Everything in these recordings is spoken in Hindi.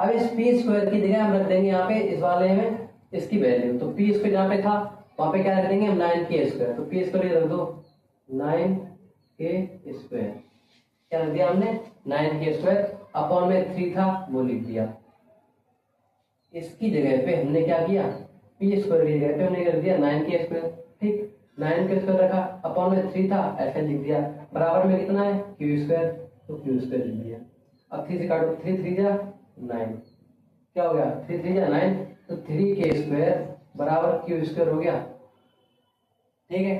अब इस पी स्क्वायर की जगह हम रख देंगे यहाँ पे इस वाले में इसकी वैल्यू, तो पी स्क्वायर जहाँ पे था वहां पे क्या रख देंगे हम 9k², तो पी स्क्वायर रख दो 9k², क्या रख दिया हमने 9k² अपॉन में 3 था वो लिख दिया। इसकी जगह पे हमने क्या किया, पी स्क्वायर की जगह पे हमने कर दिया 9k², ठीक 9k² रखा अपॉन में 3 था ऐसे लिख दिया, बराबर में कितना है q², तो q² लिख दिया। अब 3 से काटो, 3 3 जा 9, क्या हो गया 3 3 जा 9, तो 3k² बराबर q² हो गया, ठीक है।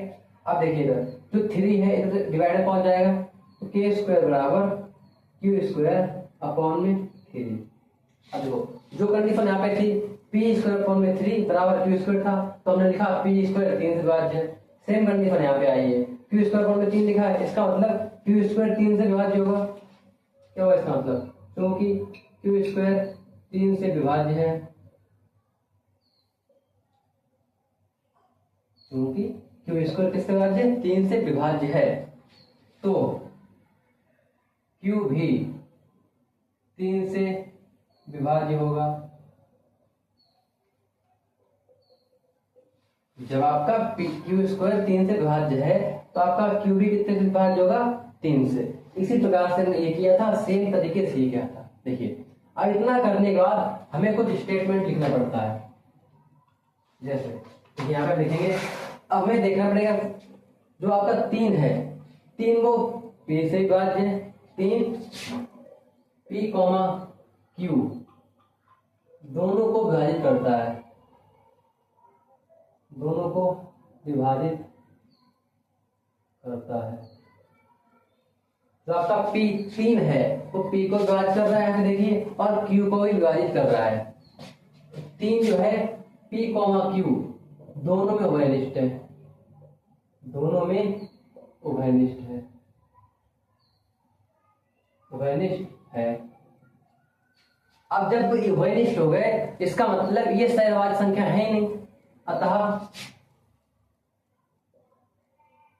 अब देखिए इधर जो 3 है इधर डिवाइडर पहुंच जाएगा, तो k² बराबर q² अपॉन में 3। अब देखो जो कंडीशन यहाँ पे थी p² अपॉन में 3 बराबर q² था, तो हमने लिखा p² 3 से विभाज्य है। सेम कंडीशन यहाँ पे आई है, q² अपॉन में 3 लिखा है, इसका मतलब q² 3 से विभाज्य होगा। क्या होगा इसका मतलब, क्योंकि q² 3 से विभाज्य है, क्योंकि q² किससे विभाज्य है 3 से विभाज्य है, तो q भी 3 से विभाज्य होगा। जब आपका q² 3 से विभाज्य है तो आपका q भी कितने से विभाज्य होगा 3 से। इसी प्रकार से हमने ये किया था, सेम तरीके से ये किया था। देखिए अब इतना करने के बाद हमें कुछ स्टेटमेंट लिखना पड़ता है, जैसे यहाँ पे लिखेंगे। अब हमें देखना पड़ेगा जो आपका 3 है, 3 को p से विभाज्य है, 3 p, q दोनों को विभाजित करता है, दोनों को विभाजित करता है। जो आपका p 3 है वो p को विभाजित कर रहा है, यहाँ पे देखिए, और q को भी विभाजित कर रहा है। 3 जो है p, q दोनों में उभयनिष्ठ है, दोनों में उभयनिष्ठ है, उभयनिष्ठ है। अब जब ये उभयनिष्ठ हो गए इसका मतलब ये सहअभाज्य संख्या है ही नहीं, अतः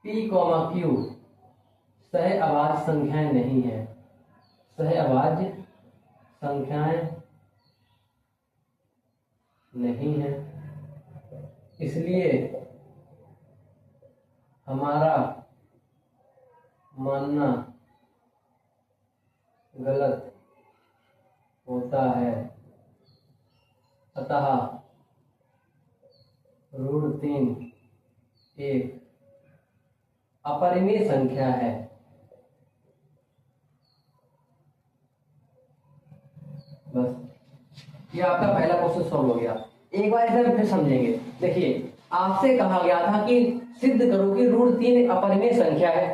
p, q सहअभाज्य संख्याएं नहीं है, सहअभाज्य संख्याएं नहीं है, इसलिए हमारा मानना गलत होता है। अतः √3 एक अपरिमेय संख्या है। बस ये आपका पहला क्वेश्चन सॉल्व हो गया। एक बार इसे फिर समझेंगे। देखिए आपसे कहा गया था कि सिद्ध करो कि √3 अपरिमेय संख्या है।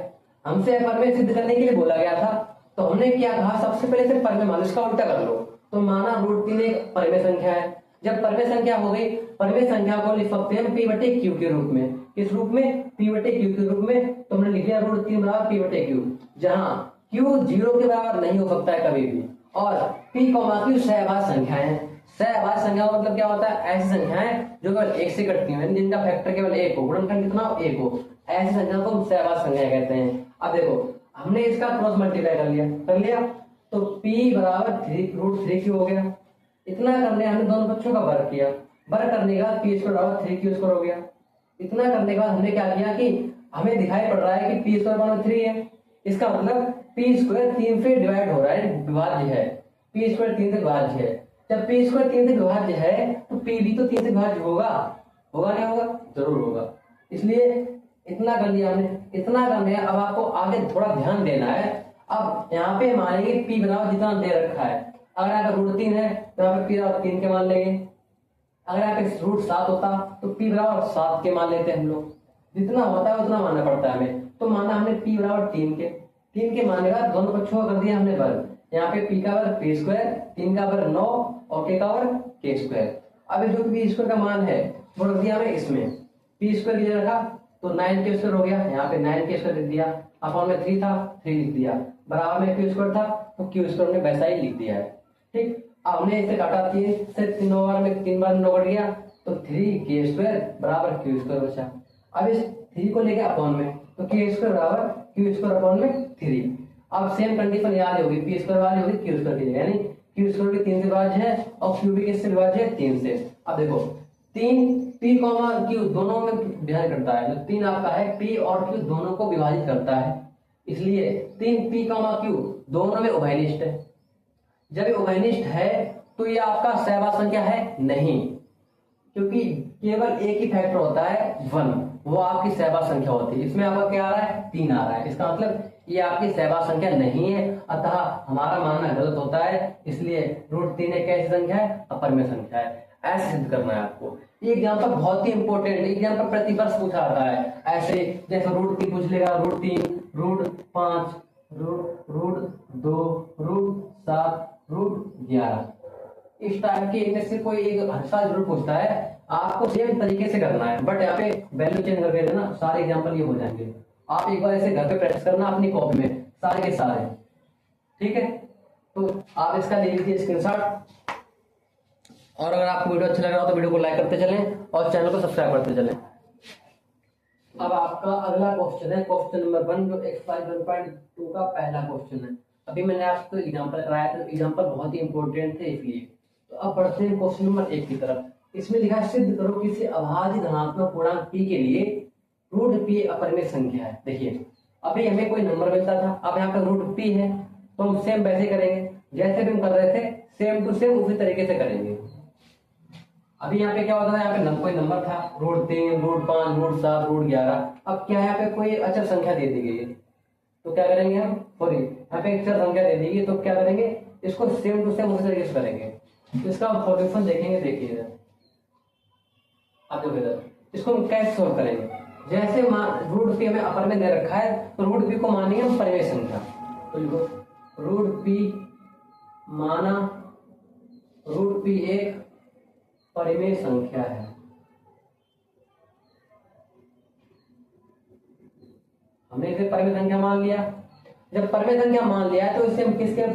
हमसे अपरिमेय सिद्ध करने के लिए बोला गया था, तो हमने क्या कहा, सबसे पहले से परिमेय मान लो, इसका उल्टा कर लो, तो माना √3 एक परिमेय संख्या है। जब परिमेय संख्या हो गई, परिमेय संख्या को लिख सकते हैं p/q के रूप में। किस रूप में, p/q के रूप में। तो हमने लिख लिया √3 बराबर p/q, जहां q 0 के बराबर नहीं हो सकता है कभी भी, और p, q सहअभाज्य संख्याएं हैं। सहअभाज्य संख्या का मतलब क्या होता है, ऐसी संख्याएं जो केवल 1 से कटती हैं, जिनका फैक्टर केवल 1 हो, गुणनखंड कितना हो 1 हो, ऐसी संख्या को हम सहअभाज्य संख्या कहते हैं। अब देखो हमने इसका क्रॉस मल्टीप्लाई कर लिया, तो p बराबर √3q हो गया। इतना करने हमने दोनों पक्षों का वर्ग किया, वर्ग करने के बाद p² बराबर 3q² हो गया। इतना करने के बाद हमने क्या किया कि हमें दिखाई पड़ रहा है कि p² बराबर 3 है, इसका मतलब p² 3 से डिवाइड हो रहा है, विभाज्य है, p² 3 से विभाज्य है। जब p² 3 से विभाज्य है तो p भी तो 3 से विभाज्य होगा, होगा नहीं होगा, जरूर होगा। इसलिए इतना कर लिया हमने, इतना करने। अब आपको आगे थोड़ा ध्यान देना है। अब यहाँ पे मानेंगे p बराबर जितना दे रखा है, अगर यहाँ पे √3 है तो यहाँ पे p बराबर 3 के मान लेंगे। अगर यहाँ पे √7 होता तो p बराबर 7 के मान लेते हम लोग, जितना होता है उतना मानना पड़ता है हमें। तो माना हमने p बराबर 3 के मानने का दोनों पक्षों का कर दिया हमने वर्ग। यहाँ पे p का वर्ग p², 3 का वर्ग 9 और k का वर्ग k²। अब जो p² का मान है वो रख दिया हमें इसमें, p² ये रखा तो 9k² हो गया, यहाँ पे 9k² लिख दिया, अपॉन में 3 था 3 लिख दिया, बराबर में q² था तो q² ने वैसा ही लिख दिया है। ठीक, अब हमने इसे काटा 3 से, 3 बार में 3 बार 9 कट गया, तो 3k² बराबर q² बचा। अब इस 3 को लेके अपॉन में, तो k² बराबर q² अपॉन में 3। अब सेम कंडीशन याद होगी, p² वाली होगी q² की जगह, यानी क्यू स्क्वायर रूट 3 से विभाज्य है और क्यू भी किससे विभाज्य है 3 से। अब देखो 3 पी कॉमा क्यू दोनों में विभाजन करता है, तो 3 आपका है पी और क्यू दोनों को विभाजित करता है, इसलिए 3 पी कॉमा क्यू दोनों में उभयनिष्ठ है। जब ये उभयनिष्ठ है तो ये आपका सहवास संख्या है नहीं, क्योंकि केवल एक ही फैक्टर होता है 1, वो आपकी सहवास संख्या होती है। इसमें आपका क्या आ रहा है 3 आ रहा है, इसका मतलब ये आपकी सहवास संख्या नहीं है, अतः हमारा मानना गलत होता है। इसलिए √3 एक कैसी संख्या है, अपरिमेय संख्या है। ऐसे सिद्ध करना है आपको। ये एग्जाम्पल बहुत ही इंपॉर्टेंट, एग्जाम्पल प्रतिवर्ष पूछा आता है ऐसे, जैसे √3 पूछ लेगा, √3, √5, √2, √7, √11, इस टाइप के इनमें से कोई एक हर साल जरूर पूछता है। आपको सेम तरीके से करना है, बट यहाँ पे वैल्यू चेंज करके देना, सारे एग्जाम्पल ये हो जाएंगे। आप एक बार ऐसे घर पे प्रैक्टिस करना अपनी कॉपी में सारे के सारे, ठीक है। तो आप इसका ले लीजिए स्क्रीनशॉट, और अगर आपको वीडियो अच्छा लग रहा हो तो वीडियो को लाइक करते चलें और चैनल को सब्सक्राइब करते चलें। अब आपका अगला क्वेश्चन है क्वेश्चन नंबर 1, जो एक्सरसाइज 1.2 का पहला क्वेश्चन है। अभी मैंने आपको एग्जांपल कराया था, एग्जांपल बहुत ही इंपॉर्टेंट थे इसलिए। तो अब बढ़ते हैं क्वेश्चन नंबर 1 की तरफ। इसमें लिखा है सिद्ध करो किसी अभाज्य धनात्मक पूर्णांक p के लिए √p अपरिमेय संख्या है। देखिए अभी हमें कोई नंबर मिलता था, अब यहाँ पे √p है, तो हम सेम वैसे करेंगे जैसे भी हम कर रहे थे, सेम टू सेम उसी तरीके से करेंगे। अभी यहाँ पे क्या होता था, यहाँ पे कोई नंबर था √3, √5, √7, √11। अब क्या है, यहाँ पे कोई अचर संख्या दे दी गई है, तो क्या करेंगे हम, सॉरी यहाँ पे अचर संख्या दे दी गई, तो क्या करेंगे, इसको सेम टू सेम उसी तरीके से करेंगे। इसका सॉल्यूशन देखेंगे, देखिए आप देखो इधर, इसको हम कैसे सॉल्व करेंगे। जैसे √p हमें अपर में दे रखा है, तो √p को मानेंगे हम परिमेय संख्या, तो लिखो √p माना √p एक परिमेय संख्या है। हमने इसे परिमेय संख्या मान लिया। जब परिमेय संख्या मान लिया तो इसे हम किसके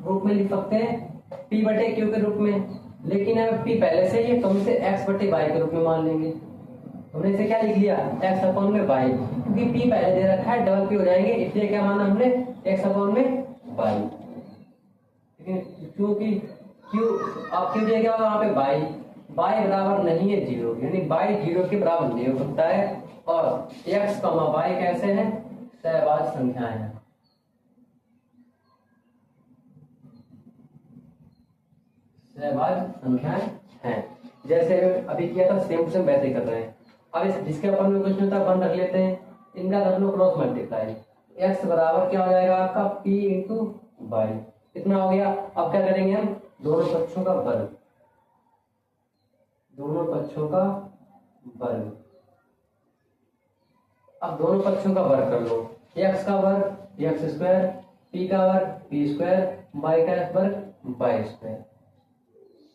रूप में लिख सकते हैं, p बटे q के रूप में। लेकिन अब p पहले से ही, तो हम इसे x बटे y के रूप में मान लेंगे। हमने इसे क्या लिख लिया, x अपॉन में y, क्योंकि p पहले दे रखा है, डबल p हो जाएंगे, इसलिए क्या माना हमने x अपॉन में y। क्योंकि q आप q दिया क्या होगा वहां पे y बराबर नहीं है 0, यानी y 0 के बराबर नहीं हो सकता है। और x, y कैसे हैं, सहवाज संख्याएं हैं। सहवाज संख्याएं हैं, जैसे अभी किया था सेम टू सेम वैसे ही कर रहे हैं। अब इस जिसके अपन में कुछ होता है 1 रख लेते हैं, इनका कर लो क्रॉस मल्टीप्लाई, x बराबर क्या हो जाएगा आपका p इंटू y, इतना हो गया। अब क्या करेंगे हम, दोनों पक्षों का वर्ग, दोनों पक्षों का वर्ग। अब दोनों पक्षों का वर्ग कर लो, x का वर्ग x स्क्वायर, p का वर्ग p स्क्वायर, y का वर्ग y स्क्वायर।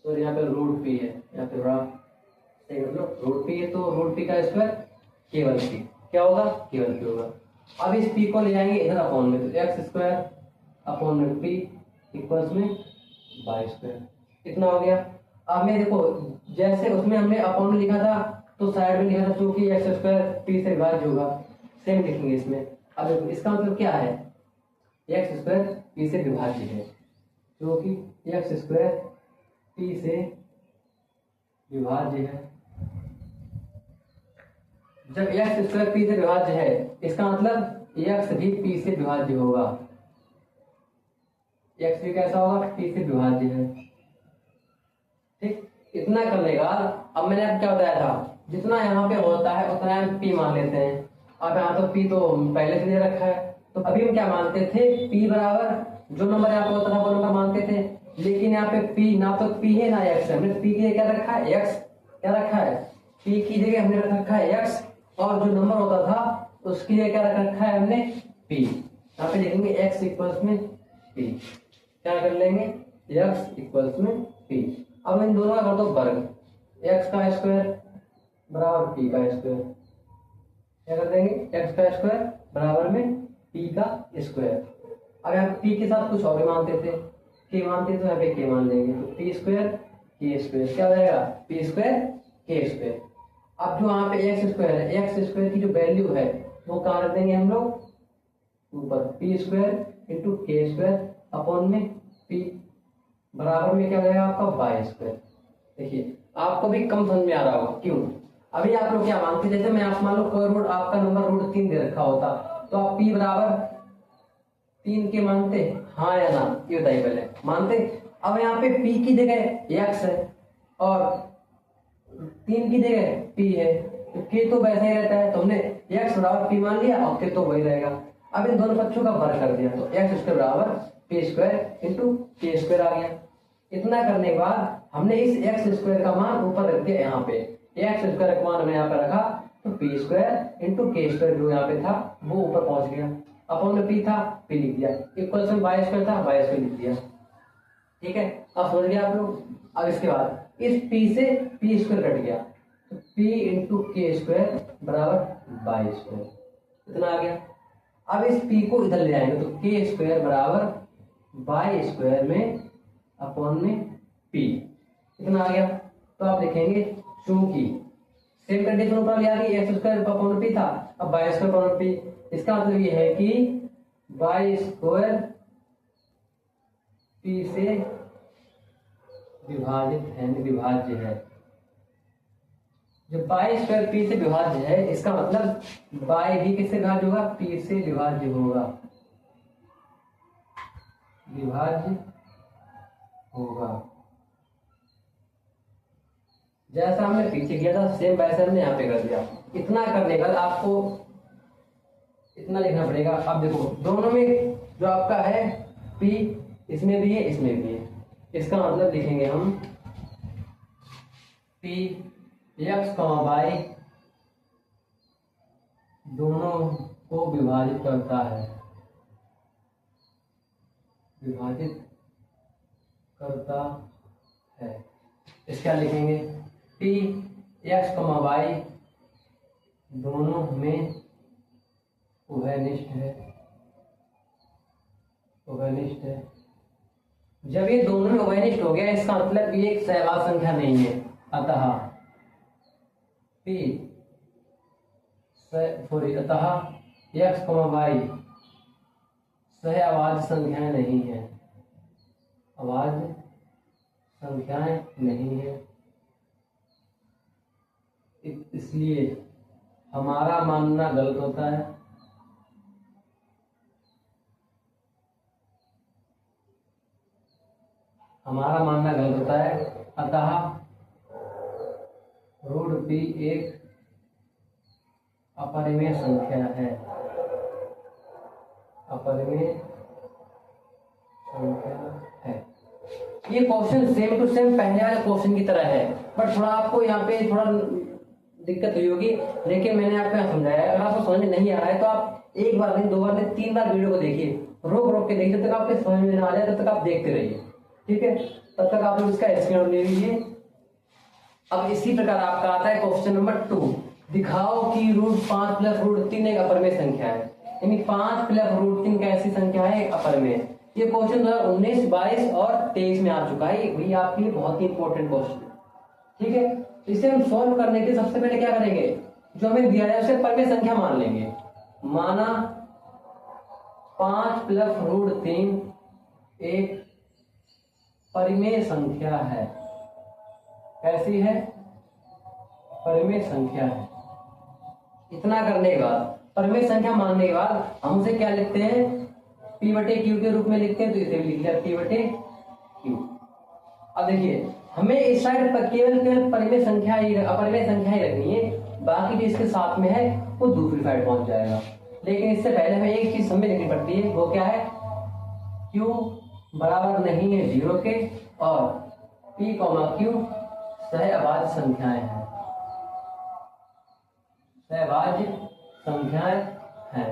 तो यहाँ पे √p है, यहाँ पे √p है, तो √p का स्क्वायर केवल p, क्या होगा, केवल p होगा। अब इस p को ले जाएंगे इधर अपॉन में, तो x स्क्वायर अपॉन में p इक्वल्स में y स्क्वायर, इतना हो गया। अब में देखो जैसे उसमें हमने अपॉन में लिखा था, तो साइड में लिखा था क्योंकि x स्क्वायर p से विभाज्य होगा, सेम लिखेंगे इसमें। अब देखो इसका मतलब क्या है, x स्क्वायर p से विभाज्य है, क्योंकि x स्क्वायर p से विभाज्य है। जब x स्क्वायर p से विभाज्य है, इसका मतलब x भी p से विभाज्य होगा, x भी कैसा होगा, p से विभाज्य है। ठीक, इतना करने का अब मैंने अब क्या बताया था, जितना यहाँ पे होता है उतना हम p मान लेते हैं। अब यहाँ तो p तो पहले से दे रखा है, तो अभी हम क्या मानते थे, p बराबर जो नंबर यहाँ पे होता था वो नंबर मानते थे। लेकिन यहाँ पे p ना तो p है ना x है, हमने p की जगह क्या रखा है, x क्या रखा है, p की जगह हमने रखा है x, और जो नंबर होता था उसकी जगह क्या रखा है हमने, p। यहाँ पे लिखेंगे x इक्वल्स में p, क्या कर लेंगे, x इक्वल्स में p। अब इन दोनों का कर दो वर्ग, x का स्क्वायर बराबर p का स्क्वायर, क्या कर देंगे, x का स्क्वायर बराबर में p का स्क्वायर। अब यहाँ p के साथ कुछ और भी मानते थे, k मानते तो यहाँ पे k मान लेंगे, तो p स्क्वायर k स्क्वायर क्या हो जाएगा, p स्क्वायर k स्क्वायर। अब जो यहाँ पे x स्क्वायर है, x स्क्वायर की जो वैल्यू है वो कहाँ रख देंगे हम लोग, ऊपर, p square into k square upon में p बराबर में क्या हो जाएगा आपका बाई स्क्वायर। देखिए आपको भी कम समझ में आ रहा होगा, क्यों? अभी आप लोग क्या मानते, जैसे मैं आप मान लो कोई रूट आपका नंबर रूट 3 दे रखा होता तो आप p बराबर 3 के मानते, हाँ या ना, ये बताइए पहले, मानते? अब यहाँ पे p की जगह x है और 3 की जगह p है, तो k तो वैसा ही रहता है, तो हमने x बराबर p मान लिया और k तो वही रहेगा। अब इन दोनों पक्षों का वर्ग कर दिया तो x स्क्वायर बराबर p square into k square आ गया। इतना करने के बाद हमने इस x स्क्वायर का मान ऊपर रख दिया, यहाँ पे x स्क्वायर का मान हमने यहाँ पे रखा तो p square into k square जो यहाँ पे था वो ऊपर पहुंच गया। अपॉन में p था, p लिख दिया, इक्वल में y स्क्वायर था, y स्क्वायर लिख दिया। ठीक है, अब समझ गए आप लोग। अब इसके बाद इस p से p स्क्वायर कट गया तो p इंटू k स्क्वायर बराबर y स्क्वायर, इतना आ गया। अब इस p को इधर ले आएंगे तो k स्क्वायर बराबर y स्क्वायर में अपॉन में p, इतना आ गया। तो आप लिखेंगे चूंकि सेम कंडीशन ऊपर ले आ गई, एक्स स्क्वायर अपॉन p था, अब y स्क्वायर अपॉन p, इसका मतलब ये है कि y स्क्वायर p से विभाजित है, विभाज्य है। जब y स्क्वायर p से विभाज्य है इसका मतलब y भी किससे विभाज्य होगा, p से विभाज्य होगा, विभाज्य होगा। जैसा हमने पीछे किया था सेम वैसे हमने यहाँ पे कर दिया। इतना करने के बाद आपको इतना लिखना पड़ेगा। अब देखो दोनों में जो आपका है p, इसमें भी है इसमें भी है, इसका मतलब लिखेंगे हम p x, y दोनों को विभाजित करता है, विभाजित करता है। इसका लिखेंगे p x, y दोनों में उभयनिष्ठ है, उभयनिष्ठ है। जब ये दोनों में उभयनिष्ठ हो गया इसका मतलब ये एक सहवाग संख्या नहीं है, अतः p अतः x, y सहअभाज्य संख्याएं नहीं है, अभाज्य संख्याएं नहीं है। इसलिए हमारा मानना गलत होता है। हमारा मानना गलत होता है, अतः रूट p एक अपरिमेय संख्या है, अपरिमेय संख्या है। ये क्वेश्चन सेम टू सेम पहले वाले क्वेश्चन की तरह है, बट थोड़ा आपको यहाँ पे थोड़ा दिक्कत हुई होगी, लेकिन मैंने आपको यहाँ समझाया है। अगर आपको समझ में नहीं आ रहा है तो आप एक बार नहीं, 2 बार नहीं, 3 बार वीडियो को देखिए, रोक रोक के देखिए, जब तक आपके समझ में ना आ जाए तब तक आप देखते रहिए। ठीक है, तब तक आप लोग इसका स्क्रीनशॉट ले लीजिए। अब इसी प्रकार आपका आता है क्वेश्चन नंबर 2, दिखाओ कि रूट 5 प्लस रूट 3 एक अपरिमेय संख्या है। यानी 5 प्लस रूट 3 कैसी संख्या है, एक अपरिमेय। ये क्वेश्चन 2019, 22 और 23 में आ चुका है, वही आपके लिए बहुत ही इंपॉर्टेंट क्वेश्चन है। ठीक है, इसे हम सॉल्व करने के सबसे पहले क्या करेंगे, जो हमें दिया है उसे परिमेय संख्या मान लेंगे। माना 5 प्लस रूट 3 एक परिमेय संख्या है। कैसी है, परिमेय संख्या है। इतना करने के बाद, परिमेय संख्या मानने के बाद हम उसे क्या लिखते हैं, p बटे q के रूप में लिखते हैं, तो इसे भी लिख लिया p बटे q। अब देखिए हमें इस साइड पर केवल परिमेय संख्या ही, अपरिमेय संख्या ही रखनी है, बाकी जो इसके साथ में है वो दूसरी साइड पहुंच जाएगा। लेकिन इससे पहले हमें एक चीज समझ लिखनी पड़ती है, वो क्या है, q बराबर नहीं है 0 के और p, q सहअभाज्य संख्याएं हैं, सहअभाज्य संख्याएं हैं।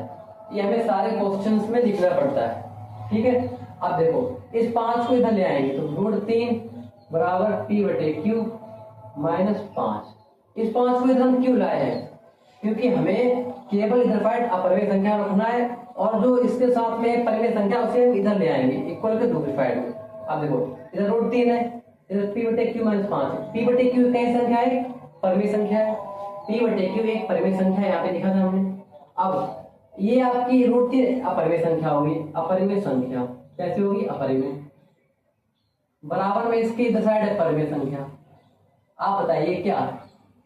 ये हमें सारे क्वेश्चंस में लिखना पड़ता है। ठीक है, अब देखो इस 5 को इधर ले आएंगे तो रूट 3 बराबर p बटे q माइनस 5। इस 5 को इधर हम क्यों लाए हैं, क्योंकि हमें केवल इधर साइड अपरिमेय संख्या रखना है और जो इसके साथ में परिमेय संख्या उसे हम इधर ले आएंगे इक्वल के दूसरी साइड में। अब देखो इधर रूट 3 है, इधर p बटे q माइनस 5। p बटे q कैसी संख्या है, परिमेय संख्या है। p बटे q एक परिमेय संख्या यहाँ पे लिखा था हमने। अब ये आपकी रूट 3 अपरिमेय संख्या होगी, अपरिमेय संख्या कैसे होगी, अपरिमेय। बराबर में इसकी इधर साइड है परिमेय संख्या। आप बताइए क्या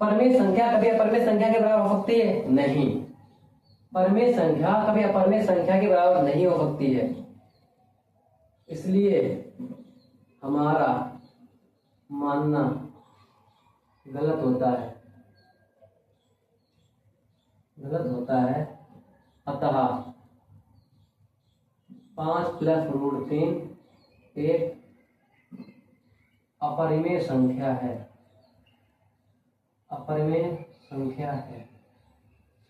परिमेय संख्या कभी अपरिमेय संख्या के बराबर हो सकती है? नहीं, परिमेय संख्या कभी अपरिमेय संख्या के बराबर नहीं हो सकती है। इसलिए हमारा मानना गलत होता है, गलत होता है। अतः 5 + √3 एक अपरिमेय संख्या है, अपरिमेय संख्या है।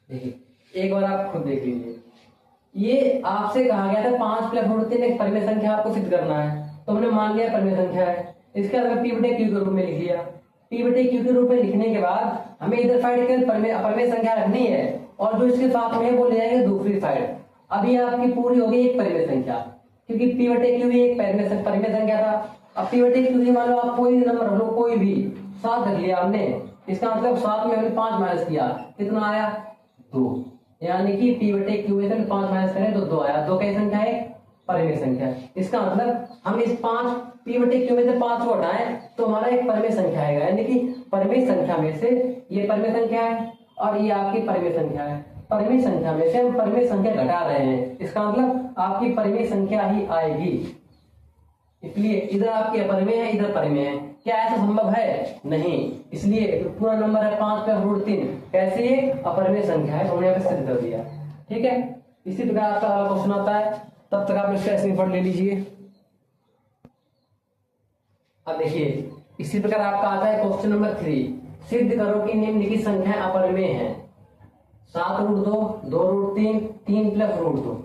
देखिए एक बार आप खुद देख लीजिए, ये आपसे कहा गया था 5 + √3 एक परिमेय संख्या आपको सिद्ध करना है, तो हमने मान लिया परिमेय संख्या है। इसके बाद P/Q के रूप में लिख लिया। P/Q के रूप में लिखने के बाद हमें इधर साइड के अपरिमेय संख्या रखनी है और जो इसके साथ में वो ले जाएंगे दूसरी साइड। अभी आपकी पूरी हो गई एक परिमेय संख्या, क्योंकि P/Q भी एक परिमेय संख्या था। अब P/Q मान लो आप कोई नंबर रख लो, कोई भी 7 रख लिया हमने, इसका मतलब 7 में हमने 5 माइनस किया, कितना आया? 2। यानी कि P/Q में से 5 माइनस करें तो 2 आया। 2 कैसी संख्या है? परिमेय संख्या। इसका मतलब हम इस 5 P/Q में से 5 को हटाएं तो हमारा एक परिमेय संख्या आएगा, यानी कि परिमेय संख्या में से ये परिमेय संख्या है और ये आपकी परिमेय संख्या है। परिमेय संख्या में से हम परिमेय संख्या घटा रहे हैं, इसका मतलब आपकी परिमेय संख्या ही आएगी। इसलिए इधर आपकी अपरिमेय है, इधर परिमेय है। क्या ऐसा संभव है? नहीं। इसलिए तो पूरा नंबर है 5 + √3 कैसे ये अपरिमेय संख्या है, हमने यहाँ पे सिद्ध कर दिया। ठीक है, इसी प्रकार आपका अगला क्वेश्चन आता है, तब तक आप इसका स्क्रीनशॉट ले लीजिए। अब देखिए इसी प्रकार आपका आता है क्वेश्चन नंबर 3, सिद्ध करो कि निम्नलिखित संख्या अपरिमेय है। 7√2, 2√3, 3 + √2।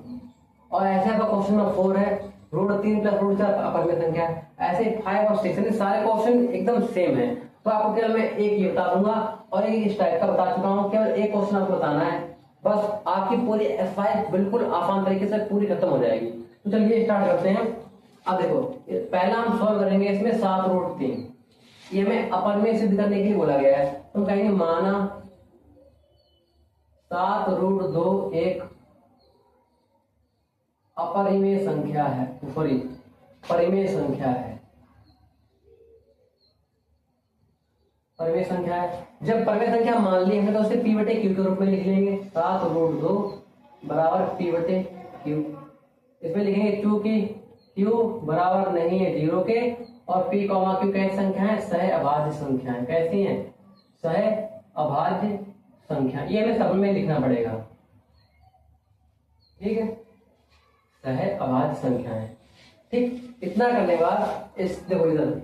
और ऐसे आपका क्वेश्चन नंबर 4 है, √3 + √4 अपरिमेय संख्या है। ऐसे 5 और 6 सारे क्वेश्चन एकदम सेम है। तो आपको केवल मैं एक ही बता दूंगा और एक इस टाइप का बता चुका हूँ, केवल एक क्वेश्चन आपको बताना है, बस आपकी पूरी एक्सरसाइज बिल्कुल आसान तरीके से पूरी खत्म हो जाएगी। तो चलिए स्टार्ट करते हैं। अब देखो पहला हम सॉल्व करेंगे इसमें 7√3, ये हमें अपरिमेय सिद्ध करने के लिए बोला गया है। तो कहेंगे माना 7√2 एक अपरिमेय संख्या है, परिमेय संख्या है, परिमेय संख्या है। जब परिमेय संख्या मान ली हमने तो उसे P/Q के रूप में लिख लेंगे। 7√2 बराबर P/Q, इसमें लिखेंगे क्योंकि Q बराबर नहीं है 0 के और P, Q कैसी संख्या है? सह अभाज्य संख्याएं। कैसी हैं? सह अभाज्य संख्या। ये हमें सब में लिखना पड़ेगा, ठीक है, सह अभाज्य संख्याएं। ठीक, इतना करने के बाद इस देखो इधर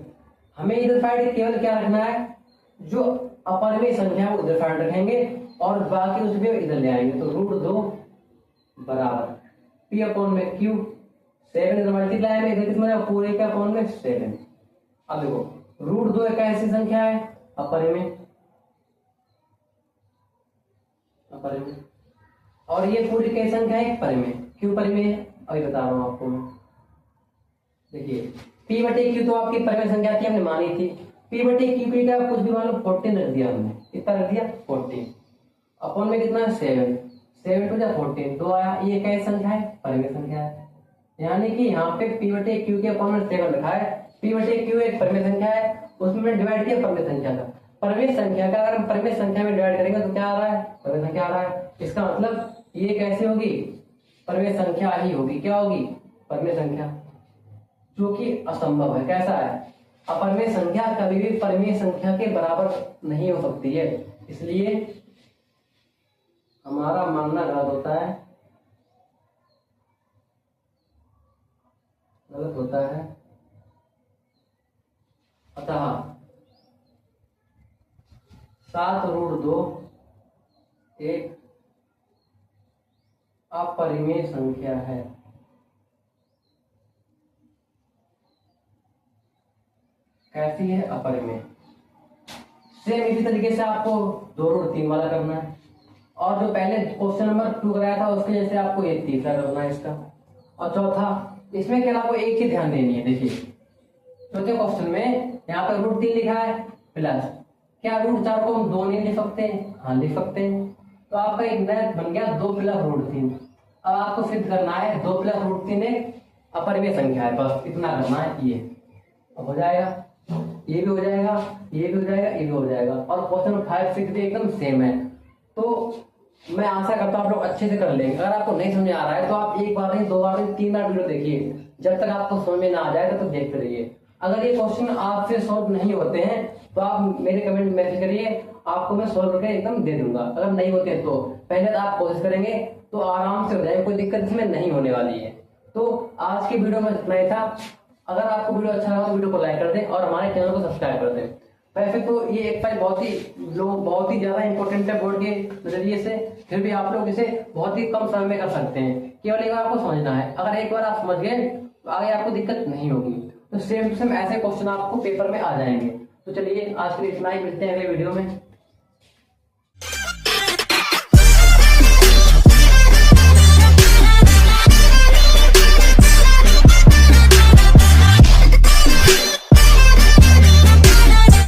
हमें इधर साइड केवल क्या रखना है? जो अपरिमेय संख्या वो उधर साइड रखेंगे और बाकी उसमें इधर ले आएंगे। तो √2 बराबर P/Q 7 इधर मल्टीप्लाई में इधर कितना पूरे के अपॉन में 7। अब देखो √2 एक ऐसी संख्या है अपरिमेय, अपरिमेय, और ये पूरी कैसी संख्या है? परिमेय। क्यों परिमेय है अभी बता रहा हूं आपको मैं। देखिए P/Q तो आपकी परिमेय संख्या थी, हमने मानी थी। P/Q का कुछ भी मान लो 14 रख दिया हमने, कितना रख दिया? 14 अपॉन में कितना? 7 2 × 14 2 आया। ये कैसी संख्या है? परिमेय संख्या है। यानी कि यहाँ पे P/Q के अपॉन में 7 रखा है। P/Q एक परिमेय संख्या है, उसमें डिवाइड किया परिमेय संख्या का। परिमेय संख्या का अगर हम परिमेय संख्या में डिवाइड करेंगे तो क्या आ रहा है? परिमेय संख्या आ रहा है। इसका मतलब ये कैसे होगी? परिमेय संख्या ही होगी। क्या होगी? परिमेय संख्या, जो कि असंभव है। कैसा है? अपरिमेय संख्या कभी भी परिमेय संख्या के बराबर नहीं हो सकती है, इसलिए हमारा मानना गलत होता है, गलत होता है। अतः 7√2 एक अपरिमेय संख्या है। कैसी है? अपरिमेय। सेम इसी तरीके से आपको 2√3 वाला करना है, और जो पहले क्वेश्चन नंबर 2 कराया था उसके जैसे आपको ये तीसरा करना है इसका। और चौथा, इसमें क्या आपको एक ही ध्यान देनी है। देखिए चौथे क्वेश्चन में यहाँ पर √3 लिखा है प्लस, क्या √4 को हम 2 नहीं लिख सकते? हाँ लिख सकते हैं। तो आपका एक नया बन गया 2 + √3। अब आपको सिद्ध करना है 2 + √3 एक अपरिमेय संख्या है, बस इतना करना है। ये अब हो जाएगा, ये भी हो जाएगा, ये भी हो जाएगा, ये भी हो जाएगा, और क्वेश्चन 5, 6 भी एकदम सेम है। तो मैं आशा करता हूँ आप लोग अच्छे से कर लेंगे। अगर आपको नहीं समझ आ रहा है तो आप एक बार नहीं, 2 बार नहीं, 3 बार वीडियो देखिए, जब तक आपको समझ में ना आ जाए तब तक देखते रहिए। अगर ये क्वेश्चन आपसे सॉल्व नहीं होते हैं तो आप मेरे कमेंट में मैसेज करिए, आपको मैं सॉल्व करके एकदम दे दूंगा। अगर नहीं होते हैं तो पहले तो आप कोशिश करेंगे तो आराम से हो जाएगा, कोई दिक्कत इसमें नहीं होने वाली है। तो आज की वीडियो में इतना ही था। अगर आपको वीडियो अच्छा लगा तो वीडियो को लाइक कर दें और हमारे चैनल को सब्सक्राइब कर दें। वैसे तो ये एक्सरसाइज बहुत ही ज्यादा इंपॉर्टेंट है बोर्ड के नजरिए से, फिर भी आप लोग इसे बहुत ही कम समय में कर सकते हैं। केवल एक बार आपको समझना है, अगर एक बार आप समझ गए तो आगे आपको दिक्कत नहीं होगी। तो सेम टू सेम ऐसे क्वेश्चन आपको पेपर में आ जाएंगे। तो चलिए आज के लिए इतना ही, मिलते हैं अगले वीडियो में।